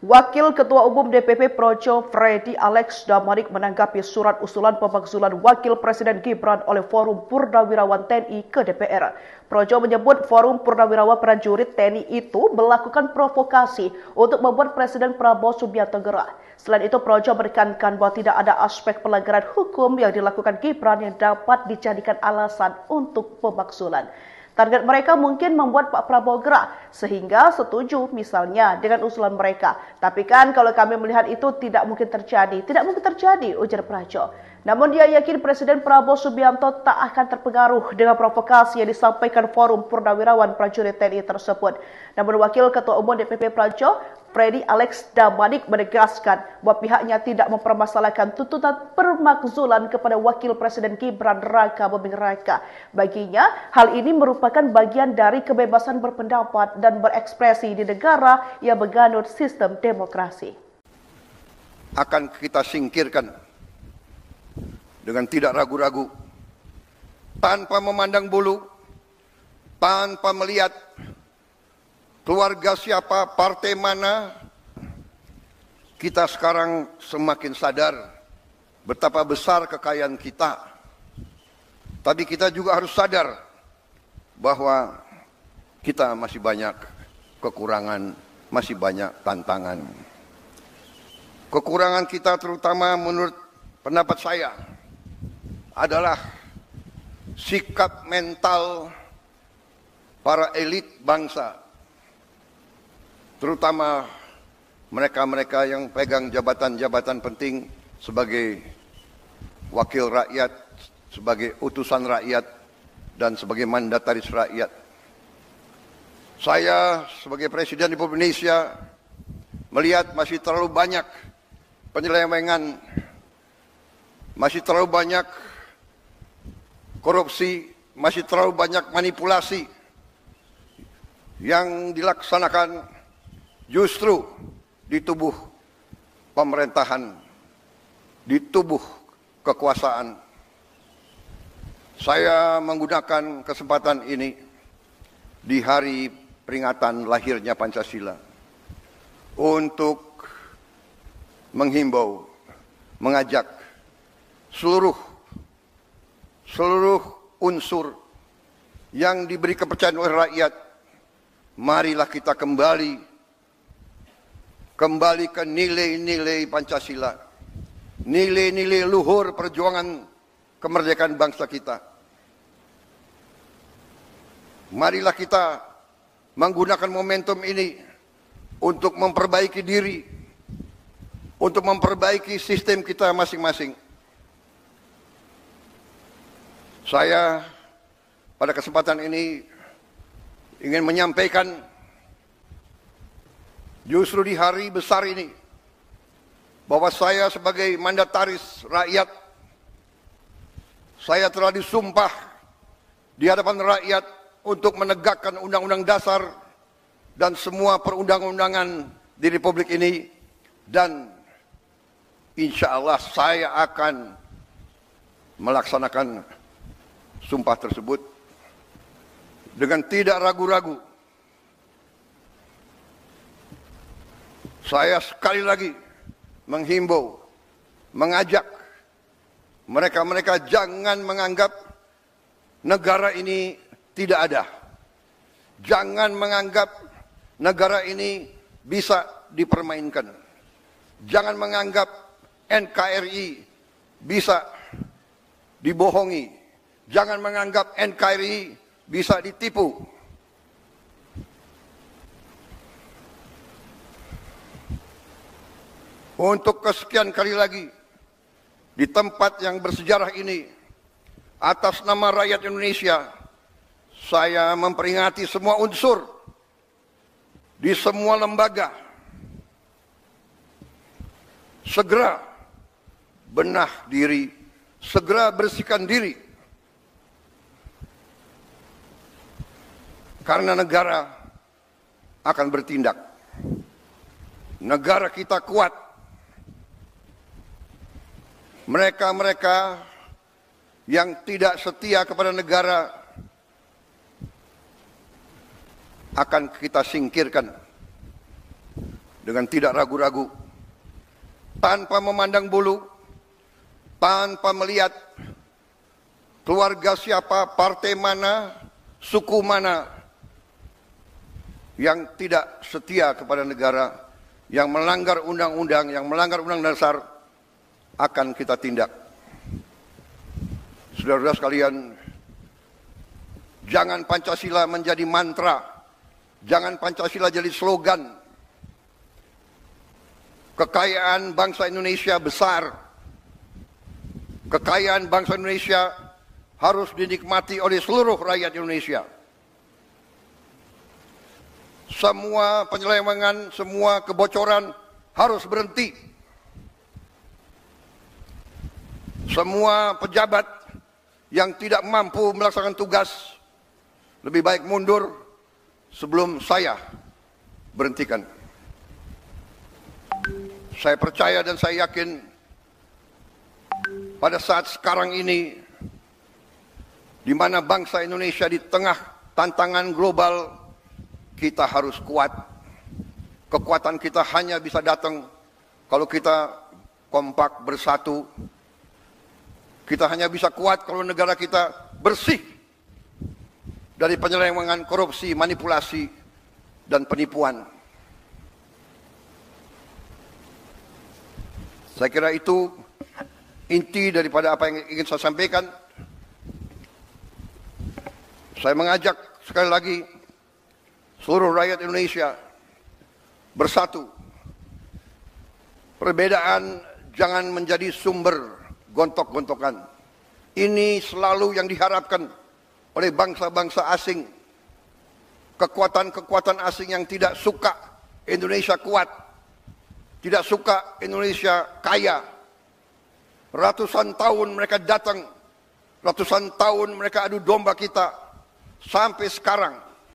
Wakil Ketua Umum DPP Projo Freddy Alex Damanik menanggapi surat usulan pemakzulan Wakil Presiden Gibran oleh Forum Purnawirawan TNI ke DPR. Projo menyebut Forum Purnawirawan Prajurit TNI itu melakukan provokasi untuk membuat Presiden Prabowo Subianto gerah. Selain itu, Projo menekankan bahwa tidak ada aspek pelanggaran hukum yang dilakukan Gibran yang dapat dijadikan alasan untuk pemakzulan. Target mereka mungkin membuat Pak Prabowo gerah, sehingga setuju misalnya dengan usulan mereka. Tapi kan kalau kami melihat itu tidak mungkin terjadi. Tidak mungkin terjadi, ujar Projo. Namun dia yakin Presiden Prabowo Subianto tak akan terpengaruh dengan provokasi yang disampaikan Forum Purnawirawan Prajurit TNI tersebut. Namun Wakil Ketua Umum DPP Projo, Freddy Alex Damanik menegaskan bahwa pihaknya tidak mempermasalahkan tuntutan pemakzulan kepada Wakil Presiden Gibran Raka Buming Raka. Baginya, hal ini merupakan bagian dari kebebasan berpendapat dan berekspresi di negara yang menganut sistem demokrasi. Akan kita singkirkan dengan tidak ragu-ragu, tanpa memandang bulu, tanpa melihat keluarga siapa, partai mana. Kita sekarang semakin sadar betapa besar kekayaan kita. Tapi kita juga harus sadar bahwa kita masih banyak kekurangan, masih banyak tantangan. Kekurangan kita terutama menurut pendapat saya adalah sikap mental para elit bangsa, terutama mereka-mereka yang pegang jabatan-jabatan penting sebagai wakil rakyat, sebagai utusan rakyat, dan sebagai mandataris rakyat. Saya sebagai Presiden Republik Indonesia melihat masih terlalu banyak penyelewengan, masih terlalu banyak korupsi, masih terlalu banyak manipulasi yang dilaksanakan justru di tubuh pemerintahan, di tubuh kekuasaan. Saya menggunakan kesempatan ini di hari peringatan lahirnya Pancasila untuk menghimbau, mengajak seluruh unsur yang diberi kepercayaan oleh rakyat, marilah kita kembali ke nilai-nilai Pancasila, nilai-nilai luhur perjuangan kemerdekaan bangsa kita. Marilah kita menggunakan momentum ini untuk memperbaiki diri, untuk memperbaiki sistem kita masing-masing. Saya pada kesempatan ini ingin menyampaikan justru di hari besar ini bahwa saya sebagai mandataris rakyat, saya telah disumpah di hadapan rakyat untuk menegakkan Undang-Undang Dasar dan semua perundang-undangan di Republik ini, dan insya Allah saya akan melaksanakan sumpah tersebut dengan tidak ragu-ragu. Saya sekali lagi menghimbau, mengajak mereka-mereka jangan menganggap negara ini tidak ada. Jangan menganggap negara ini bisa dipermainkan. Jangan menganggap NKRI bisa dibohongi. Jangan menganggap NKRI bisa ditipu. Untuk kesekian kali lagi, di tempat yang bersejarah ini, atas nama rakyat Indonesia, saya memperingati semua unsur di semua lembaga. Segera benah diri, segera bersihkan diri. Karena negara akan bertindak. Negara kita kuat. Mereka-mereka yang tidak setia kepada negara akan kita singkirkan dengan tidak ragu-ragu, tanpa memandang bulu, tanpa melihat keluarga siapa, partai mana, suku mana yang tidak setia kepada negara, yang melanggar undang-undang, yang melanggar undang dasar, akan kita tindak. Saudara-saudara sekalian, jangan Pancasila menjadi mantra, jangan Pancasila jadi slogan. Kekayaan bangsa Indonesia besar. Kekayaan bangsa Indonesia harus dinikmati oleh seluruh rakyat Indonesia. Semua penyelewengan, semua kebocoran harus berhenti. Semua pejabat yang tidak mampu melaksanakan tugas lebih baik mundur sebelum saya berhentikan. Saya percaya dan saya yakin pada saat sekarang ini, di mana bangsa Indonesia di tengah tantangan global, kita harus kuat. Kekuatan kita hanya bisa datang kalau kita kompak bersatu. Kita hanya bisa kuat kalau negara kita bersih dari penyelewengan, korupsi, manipulasi, dan penipuan. Saya kira itu inti daripada apa yang ingin saya sampaikan. Saya mengajak sekali lagi seluruh rakyat Indonesia bersatu. Perbedaan jangan menjadi sumber gontok-gontokan. Ini selalu yang diharapkan oleh bangsa-bangsa asing. Kekuatan-kekuatan asing yang tidak suka Indonesia kuat, tidak suka Indonesia kaya. Ratusan tahun mereka datang, ratusan tahun mereka adu domba kita. Sampai sekarang